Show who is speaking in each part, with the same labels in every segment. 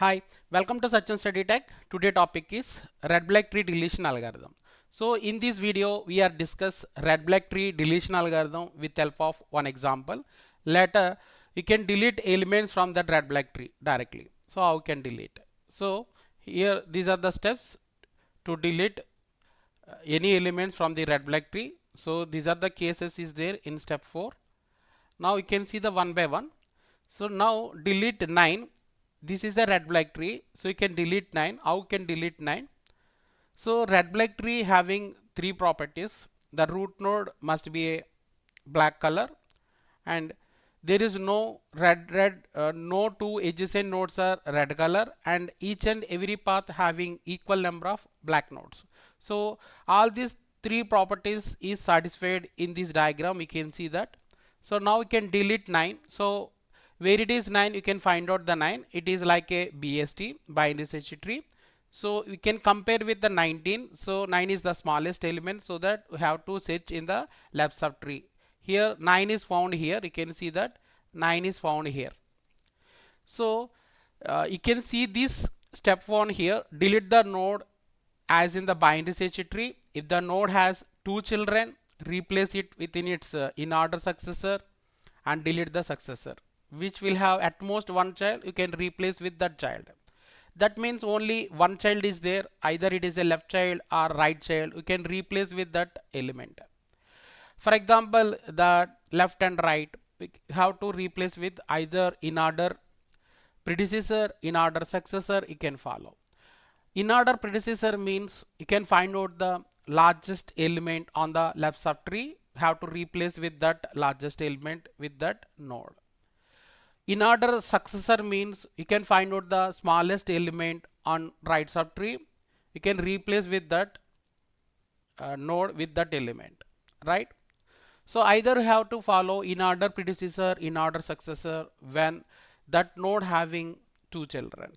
Speaker 1: Hi, welcome to Sachin Study Tech. Today topic is red black tree deletion algorithm. So in this video we are discuss red black tree deletion algorithm with help of one example. Later you can delete elements from that red black tree directly. So how you can delete? So here these are the steps to delete any elements from the red black tree. So these are the cases is there in step 4. Now you can see the one by one. So now delete 9. This is a red black tree. So you can delete 9. How you can delete 9? So red black tree having three properties. The root node must be a black color, and there is no no two adjacent nodes are red color, and each and every path having equal number of black nodes. So all these three properties is satisfied in this diagram. We can see that. So now we can delete 9. So where it is 9, you can find out the 9. It is like a BST binary search tree. So we can compare with the 19. So 9 is the smallest element, so that we have to search in the left subtree. Here 9 is found here. You can see that 9 is found here. So you can see this step 1 here. Delete the node as in the binary search tree. If the node has two children, replace it within its in order successor and delete the successor, which will have at most one child. You can replace with that child. That means only one child is there, either it is a left child or right child. You can replace with that element. For example, the left and right, we have to replace with either in order predecessor, in order successor. You can follow. In order predecessor means you can find out the largest element on the left subtree, have to replace with that largest element with that node. In order successor means you can find out the smallest element on right subtree. You can replace with that node with that element, right? So either you have to follow in order predecessor, in order successor when that node having two children.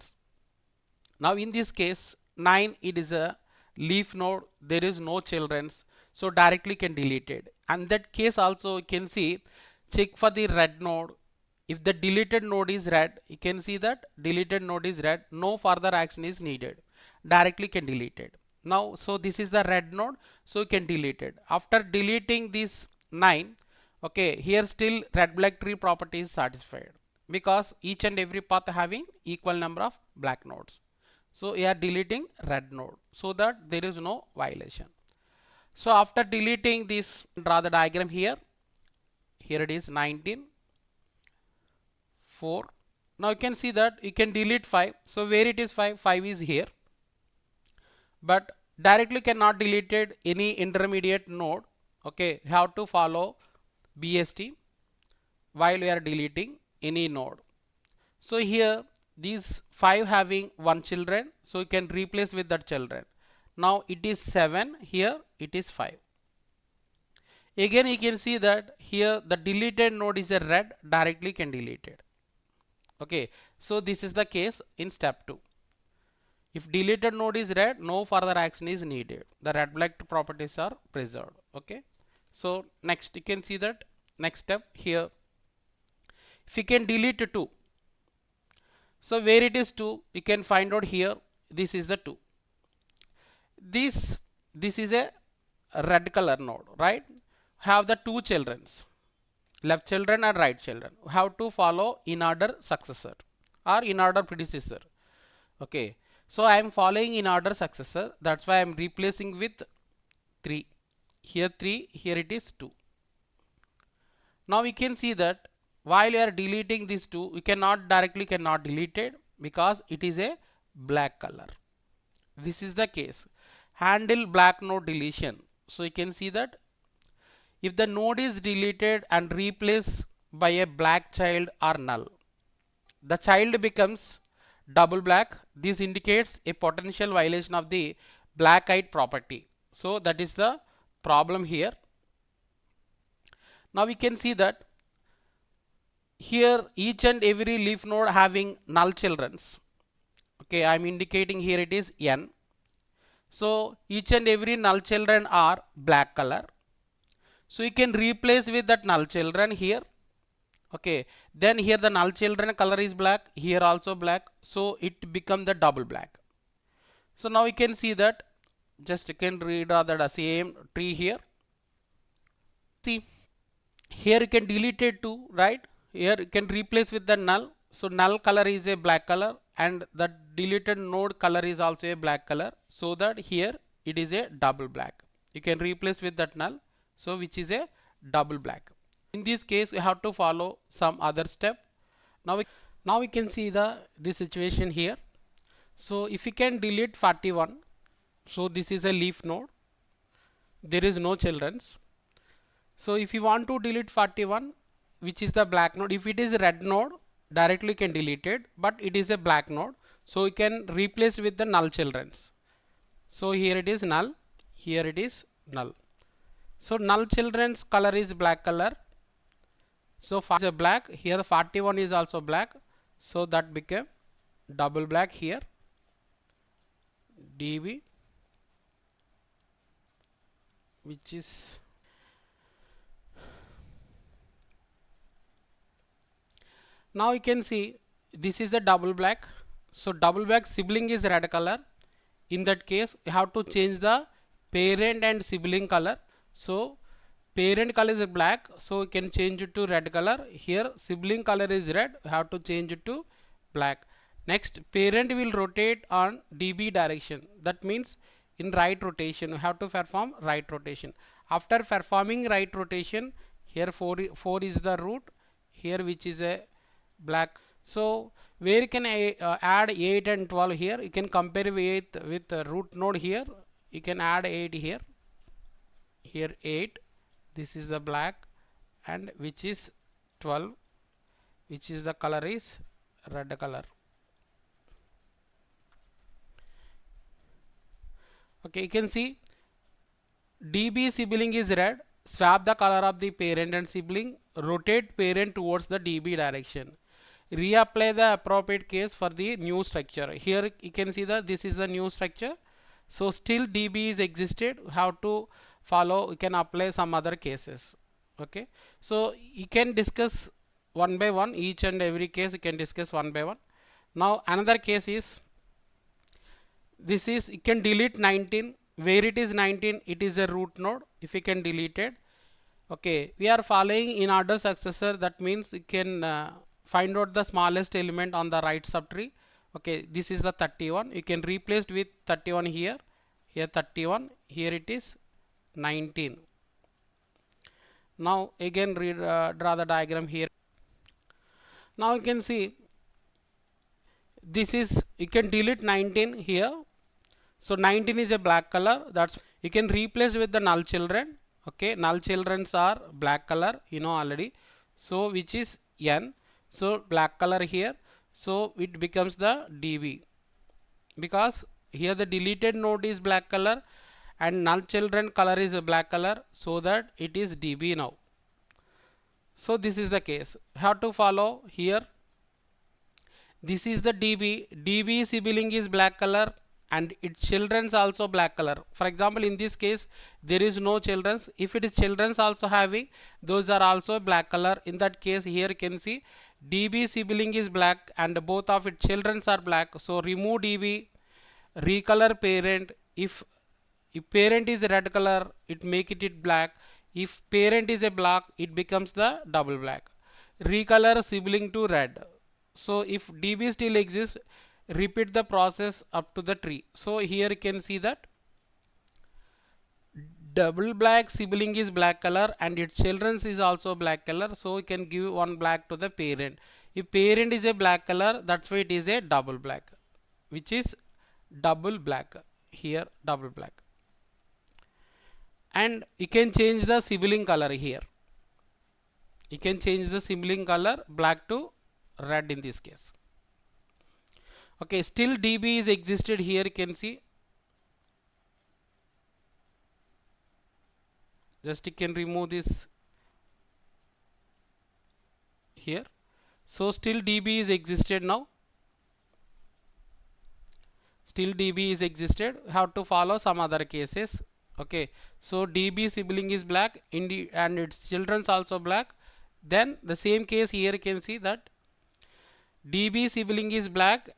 Speaker 1: Now in this case 9, it is a leaf node, there is no children's, so directly can delete it. And that case also you can see, check for the red node. If the deleted node is red, you can see that deleted node is red, no further action is needed, directly can delete it. Now so this is the red node, so you can delete it. After deleting this 9, okay, here still red black tree property is satisfied because each and every path having equal number of black nodes. So we are deleting red node so that there is no violation. So after deleting this, draw the diagram here. Here it is 19, 4. Now you can see that you can delete 5. So where it is 5, 5 is here. But directly cannot delete it any intermediate node. Okay, you have to follow BST while we are deleting any node. So here these 5 having one children, so you can replace with that children. Now it is 7, here it is 5. Again you can see that here the deleted node is a red, directly can delete it. Okay, so this is the case in step 2. If deleted node is red, no further action is needed. The red black properties are preserved. Okay, so next you can see that next step here. If you can delete 2, so where it is 2, you can find out here. This is the 2. This is a red color node, right? Have the two childrens, left children and right children. Have to follow in order successor or in order predecessor. Okay, so I am following in order successor. That's why I am replacing with 3. Here 3, here it is 2. Now we can see that while you are deleting these 2, you cannot directly delete it because it is a black color. This is the case. Handle black node deletion. So you can see that if the node is deleted and replaced by a black child or null, the child becomes double black. This indicates a potential violation of the black-eyed property. So that is the problem here. Now we can see that here each and every leaf node having null childrens. Okay, I am indicating here it is n. So each and every null children are black color. So you can replace with that null children here. Okay, then here the null children color is black, here also black, so it become the double black. So now we can see that, just you can redraw the same tree here. See, here you can delete it too, right? Here you can replace with the null. So null color is a black color and the deleted node color is also a black color, so that here it is a double black. You can replace with that null, so which is a double black. In this case we have to follow some other step. Now we can see this situation here. So if you can delete 41, so this is a leaf node, there is no children's. So if you want to delete 41, which is the black node, if it is a red node, directly can delete it, but it is a black node, so you can replace with the null children's. So here it is null, here it is null. So null children's color is black color. So is a black, here 41 is also black, so that became double black here. DB, which is now you can see this is a double black. So double black sibling is red color. In that case you have to change the parent and sibling color. So parent color is black, so you can change it to red color. Here sibling color is red, you have to change it to black. Next, parent will rotate on DB direction. That means in right rotation you have to perform right rotation. After performing right rotation, here 4 is the root, here which is a black. So where you can add 8 and 12 here, you can compare with the root node here, you can add 8 here, here 8, this is the black, and which is 12, which is the color is red color. Okay, you can see DB sibling is red, swap the color of the parent and sibling, rotate parent towards the DB direction. Reapply the appropriate case for the new structure. Here you can see that this is the new structure. So still DB is existed, have to follow, you can apply some other cases. Okay, so you can discuss one by one, each and every case you can discuss one by one. Now another case is, this is, you can delete 19, where it is 19, it is a root node, if you can delete it. Okay, we are following in order successor, that means you can find out the smallest element on the right subtree. Okay, this is the 31, you can replace with 31 here, here 31, here it is 19. Now again draw the diagram here. Now you can see this is, you can delete 19 here. So 19 is a black color, that's you can replace with the null children. Okay, null childrens are black color, you know already. So which is n, so black color here, so it becomes the DB, because here the deleted node is black color and null children color is a black color, so that it is DB now. So this is the case, have to follow here. This is the DB, DB sibling is black color and its children's also black color. For example, in this case there is no children's, if it is children's also having, those are also black color. In that case here you can see DB sibling is black and both of its children's are black, so remove DB, recolor parent. If parent is red color, it make it black. If parent is a black, it becomes the double black. Recolor sibling to red. So if DB still exists, repeat the process up to the tree. So here you can see that double black sibling is black color and its children's is also black color, so you can give one black to the parent. If parent is a black color, that's why it is a double black, which is double black, here double black. And you can change the sibling color here, you can change the sibling color black to red in this case. Okay, still DB is existed here, you can see, just you can remove this here. So still DB is existed now, still DB is existed, have to follow some other cases. Okay, so DB sibling is black and its children's also black, Then the same case here you can see that DB sibling is black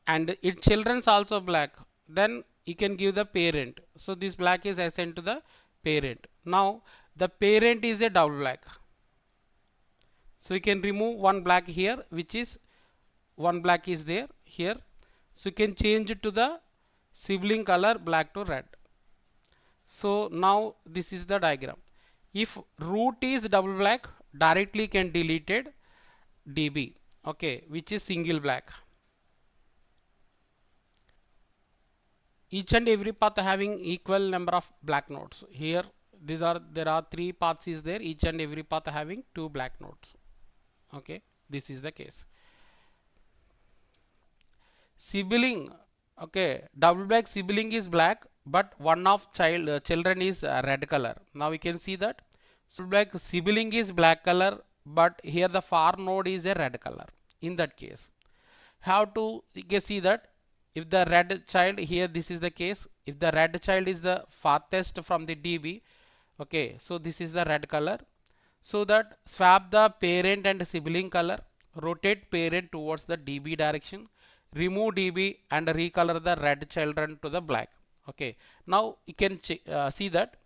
Speaker 1: and its children's also black. Then you can give the parent. So this black is assigned to the parent. Now the parent is a double black. So you can remove one black here, which is one black is there here. So you can change it to the sibling color black to red. So now this is the diagram. If root is double black, directly can deleted DB, okay, which is single black. Each and every path having equal number of black nodes. Here there are 3 paths is there, each and every path having 2 black nodes. Okay, this is the case. Sibling, okay, double black sibling is black, but one of children is red color. Now we can see that so black sibling is black color, but here the far node is a red color. In that case, how to you can see that if the red child here, this is the case, if the red child is the farthest from the DB, okay, so this is the red color. So that swap the parent and sibling color, rotate parent towards the DB direction, remove DB and recolor the red children to the black. Okay, now you can see that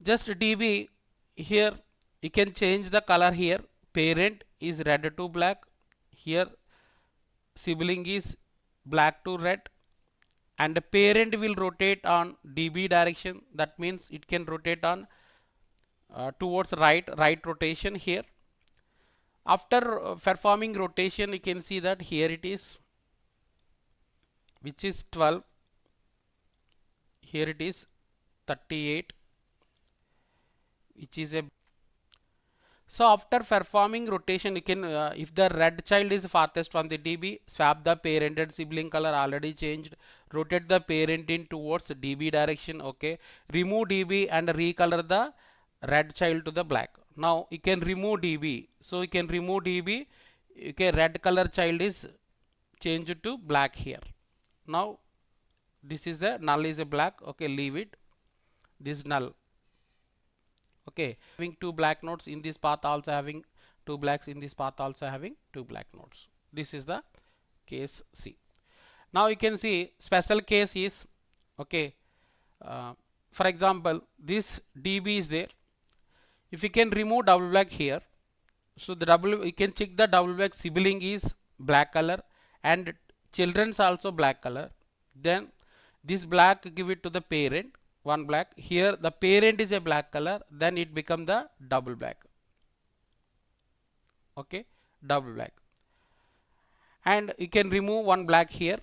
Speaker 1: just DB here you can change the color here. Parent is red to black, here sibling is black to red, and the parent will rotate on DB direction. That means it can rotate on towards right rotation here. After performing rotation, you can see that here it is, which is 12, here it is 38, which is a so after performing rotation, you can if the red child is farthest from the DB, swap the parent and sibling color already changed, rotate the parent in towards DB direction, okay, remove DB and recolor the red child to the black. Now you can remove DB, so you can remove DB, okay, red color child is changed to black here. Now this is the null is a black, okay, leave it, this null. Okay, having 2 black nodes in this path, also having 2 blacks in this path, also having 2 black nodes. This is the case C. Now you can see special case is, okay, for example, this DB is there. If you can remove double black here, so the you can check the double black sibling is black color and children's also black color. Then this black give it to the parent, one black. Here the parent is a black color, then it become the double black. Okay, double black. And you can remove one black here,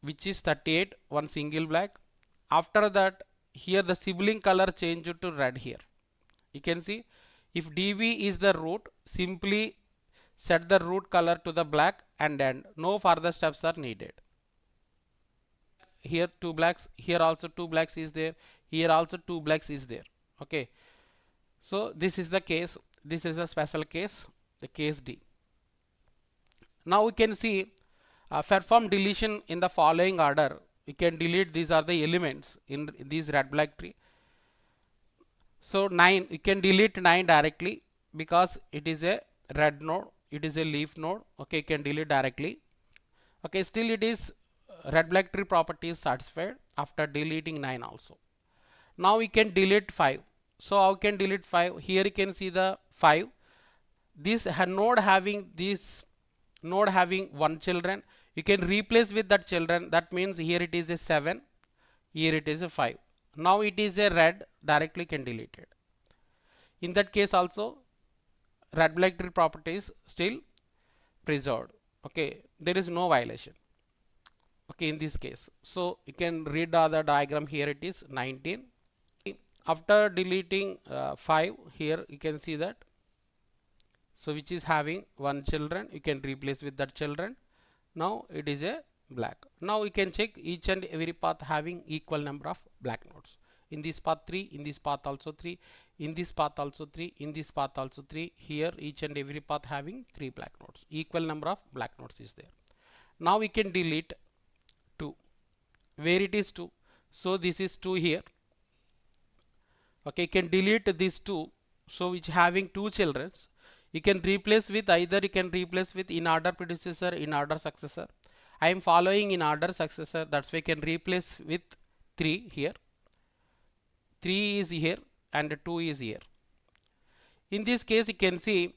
Speaker 1: which is 38, one single black. After that, here the sibling color change to red here. You can see if DB is the root, simply set the root color to the black and end. No further steps are needed. Here 2 blacks, here also 2 blacks is there, here also 2 blacks is there. Okay, so this is the case, this is a special case, the case D. Now we can see perform deletion in the following order. We can delete, these are the elements in this red black tree. So 9, you can delete 9 directly because it is a red node, it is a leaf node. Okay, you can delete directly. Okay, still it is red black tree property is satisfied after deleting 9 also. Now we can delete 5. So how can delete 5? Here you can see the 5. This node having one children, you can replace with that children. That means here it is a 7, here it is a 5. Now it is a red, directly can delete it. In that case also red black tree property is still preserved. Okay, there is no violation. Okay, in this case, so you can read the other diagram. Here it is 19. After deleting 5, here you can see that, so which is having one children, you can replace with that children. Now it is a black. Now we can check each and every path having equal number of black nodes. In this path 3, in this path also 3, in this path also 3, in this path also 3. Here each and every path having 3 black nodes. Equal number of black nodes is there. Now we can delete 2. Where it is 2? So this is 2 here. Okay, can delete this 2. so which having two children, you can replace with either you can replace with in order predecessor, in order successor. I am following in order successor, that's why I can replace with 3 here. 3 is here and 2 is here. In this case, you can see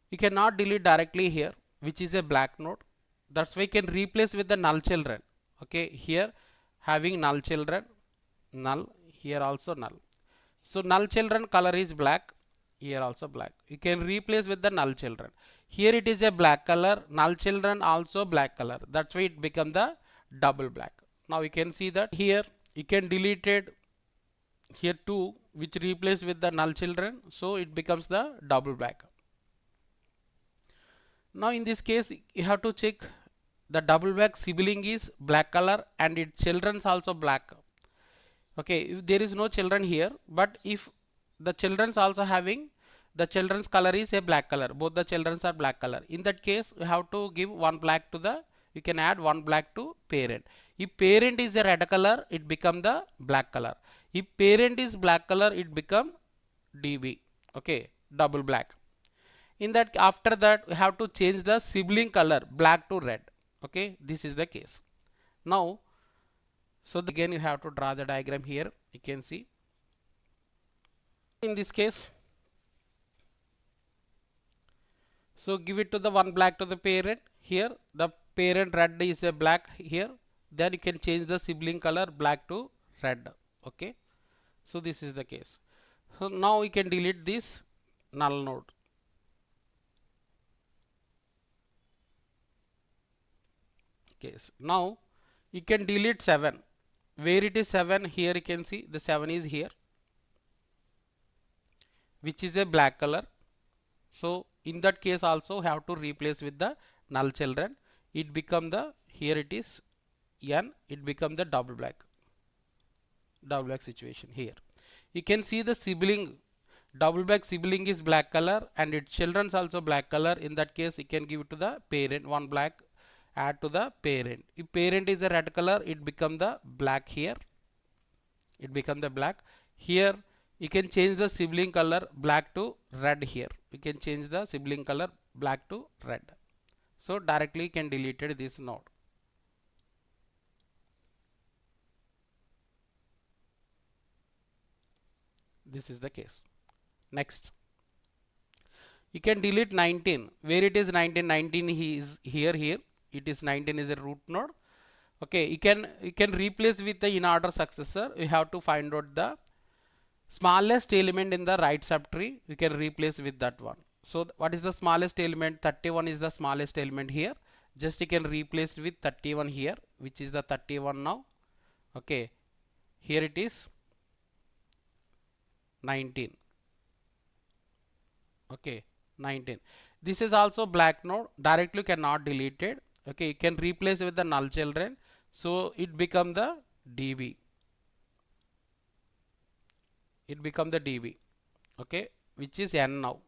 Speaker 1: you cannot delete directly here, which is a black node. That's why you can replace with the null children. Okay, here having null children, null, here also null. So null children color is black, here also black. You can replace with the null children. Here it is a black color, null children also black color. That's why it become the double black. Now you can see that here you can delete it here 2, which replace with the null children, so it becomes the double black. Now in this case, you have to check the double black sibling is black color and its children's also black. Okay, if there is no children here, but if the children's also having the children's color is a black color, both the children's are black color, in that case we have to give one black to the, you can add one black to parent. If parent is a red color, it become the black color. If parent is black color, it become DB. Okay, double black. In that, after that we have to change the sibling color black to red. Okay, this is the case. Now, so again you have to draw the diagram here. You can see in this case, so give it to the one black to the parent. Here the parent red is a black here, then you can change the sibling color black to red. Okay, so this is the case. So now we can delete this null node. Case. Now you can delete 7. Where it is 7, here you can see the 7 is here, which is a black color. So in that case also have to replace with the null children. It become the, here it is n, it become the double black situation here. You can see the sibling, double black sibling is black color and its children's also black color. In that case you can give it to the parent, one black add to the parent. If parent is a red color, it become the black here, it become the black. Here you can change the sibling color black to red. Here you can change the sibling color black to red. So directly you can delete this node. This is the case. Next, you can delete 19. Where it is 19, 19 is here it is 19 is a root node. Okay, you can replace with the in order successor. We have to find out the smallest element in the right subtree. We can replace with that one. So what is the smallest element? 31 is the smallest element here. Just you can replace with 31 here, which is the 31 now. Okay, here it is 19. Okay, 19. This is also black node. Directly cannot delete it. Okay, you can replace with the null children. So it become the DB. It become the DB. Okay, which is n now.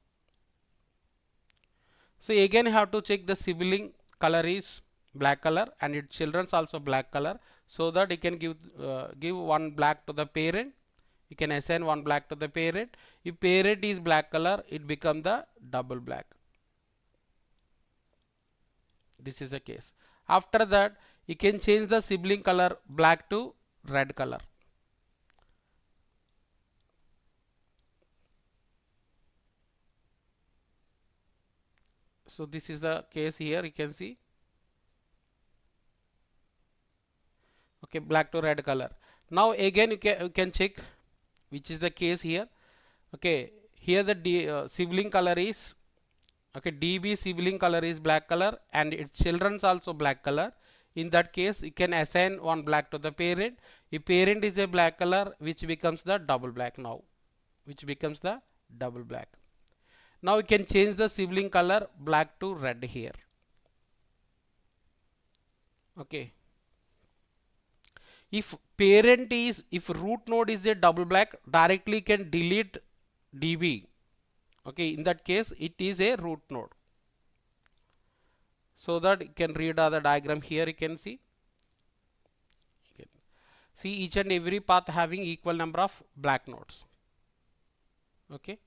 Speaker 1: So again you have to check the sibling color is black color and its children's also black color, so that you can give one black to the parent. You can assign one black to the parent. If parent is black color, it become the double black. This is the case. After that, you can change the sibling color black to red color. So this is the case here, you can see. Okay, black to red color. Now again you can check which is the case here. Okay, here the sibling color is, okay, DB sibling color is black color and its children's also black color. In that case you can assign one black to the parent. If parent is a black color, which becomes the double black now, which becomes the double black. Now you can change the sibling color black to red here. Okay, if parent is, if root node is a double black, directly can delete DB. Okay, in that case it is a root node. So that you can read the diagram here, you can see. See each and every path having equal number of black nodes. Okay,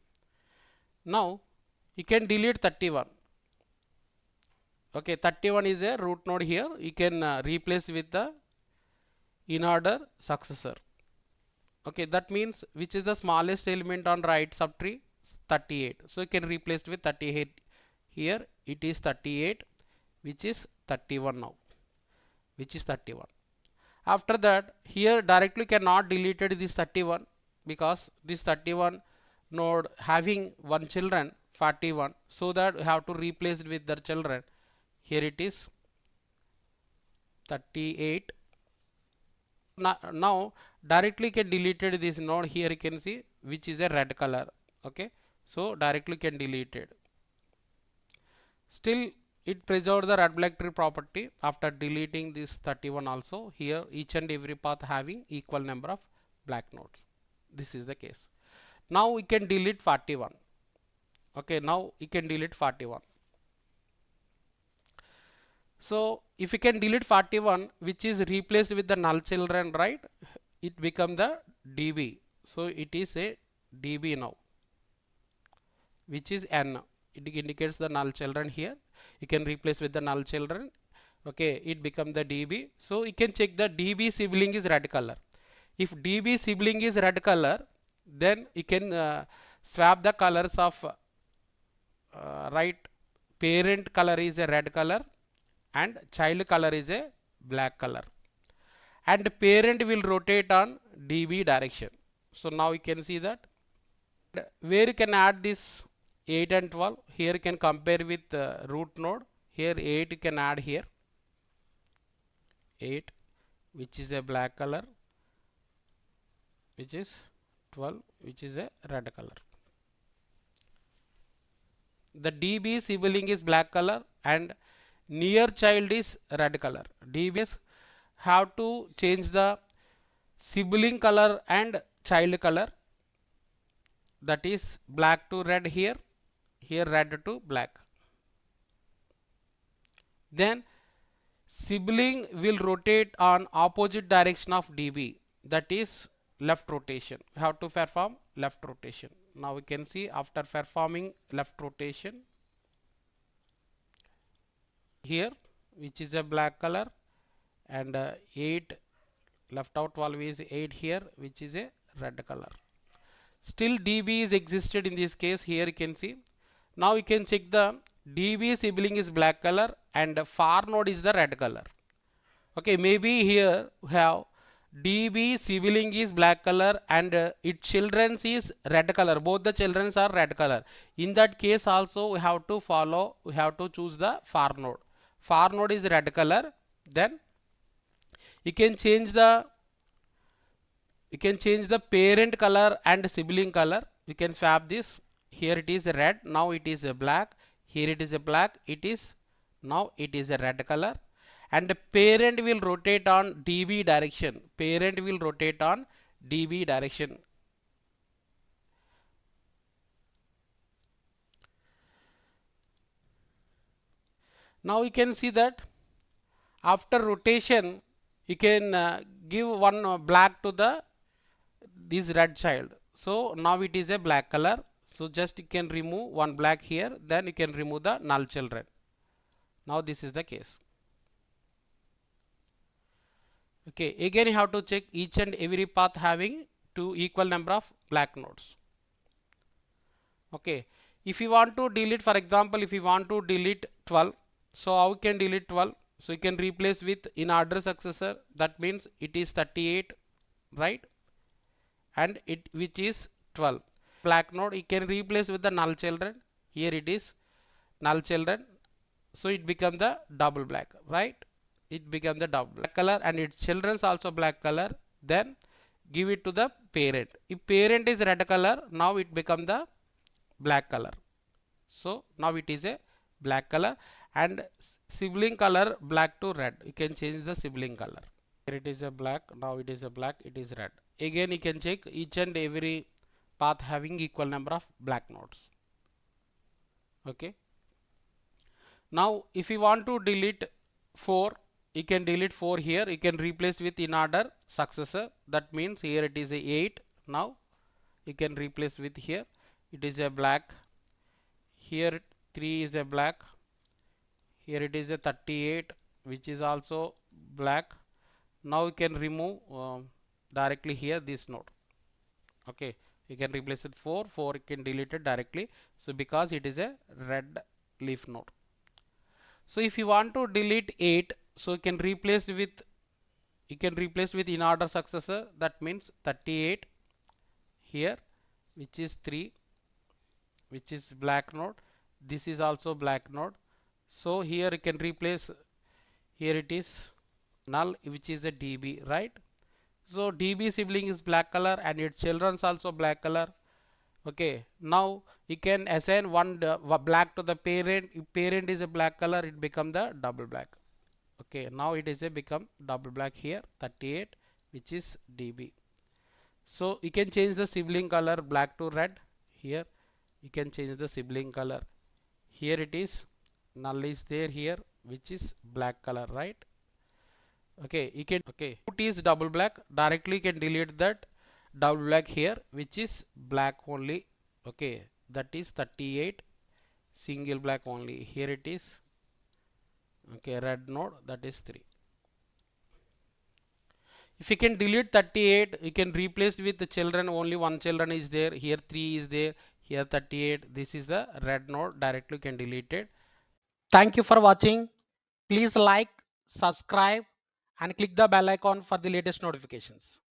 Speaker 1: Now you can delete 31. Okay, 31 is a root node here. You can replace with the in order successor. Okay, that means which is the smallest element on right subtree? 38. So you can replace with 38 here. It is 38, which is 31 now, which is 31. After that, here directly cannot deleted this 31 because this 31 node having one children 41, so that we have to replace it with their children. Here it is 38. Now directly can deleted this node. Here you can see which is a red color. Okay, so directly can deleted. Still it preserved the red black tree property after deleting this 31 also. Here each and every path having equal number of black nodes. This is the case. Now we can delete 41. Okay, now you can delete 41. So if you can delete 41, which is replaced with the null children, right? It become the DB. So it is a DB now, which is N. It indicates the null children here. You can replace with the null children. Okay, it become the DB. So you can check the DB sibling is red color. If DB sibling is red color, then you can swap the colors of right. Parent color is a red color and child color is a black color, and parent will rotate on DB direction. So now you can see that where you can add this 8 and 12. Here you can compare with root node. Here 8 you can add here 8, which is a black color, which is 12, which is a red color. The DB sibling is black color and near child is red color. DBs have to change the sibling color and child color, that is black to red here, here red to black. Then sibling will rotate on opposite direction of DB, that is left rotation. We have to perform left rotation. Now we can see after performing left rotation here, which is a black color, and 8 left out 12 is 8 here, which is a red color. Still DB is existed in this case. Here you can see. Now you can check the DB sibling is black color and far node is the red color. Okay, maybe here we have DB sibling is black color and its children is red color. Both the children are red color. In that case also we have to choose the far node. Far node is red color. Then you can change the parent color and sibling color. You can swap this. Here it is a red. Now it is a black. Here it is a black. Now it is a red color. And the parent will rotate on DB direction. Parent will rotate on DB direction. Now you can see that after rotation you can give one black to the this red child. So now it is a black color. So just you can remove one black here, then you can remove the null children. Now this is the case. Okay, again you have to check each and every path having two equal number of black nodes. Okay, if you want to delete, for example, if you want to delete 12, so how you can delete 12? So you can replace with in order successor, that means it is 38, right? And it which is 12. Black node you can replace with the null children. Here it is null children, so it becomes the double black, right? It becomes the double black color and its children's also black color. Then give it to the parent. If parent is red color, now it becomes the black color. So now it is a black color, and sibling color black to red. You can change the sibling color. Here it is a black, now it is a black, it is red. Again you can check each and every path having equal number of black nodes. Okay. Now if you want to delete 4, you can delete 4 here. You can replace with in order successor. That means here it is a 8. Now you can replace with here. It is a black. here 3 is a black, here it is a 38 which is also black. Now you can remove directly here this node. Okay, you can replace it 4 you can delete it directly, so because it is a red leaf node. So if you want to delete 8, so you can replace with in order successor, that means 38 here which is 3 which is black node, this is also black node. So here you can replace, here it is null which is a DB, right? So DB sibling is black color and its children's also black color. Okay, now you can assign one black to the parent. If parent is a black color, it become the double black. Okay, now it is a become double black here 38 which is DB. So you can change the sibling color black to red. Here you can change the sibling color. Here it is null is there here which is black color, right? Okay, you can, okay, root is double black, directly you can delete that double black here which is black only. Okay, that is 38 single black only. Here it is, okay, red node, that is 3. If you can delete 38, you can replace with the children, only one children is there, here 3 is there, here 38, this is the red node, directly you can delete it. Thank you for watching. Please like, subscribe and click the bell icon for the latest notifications.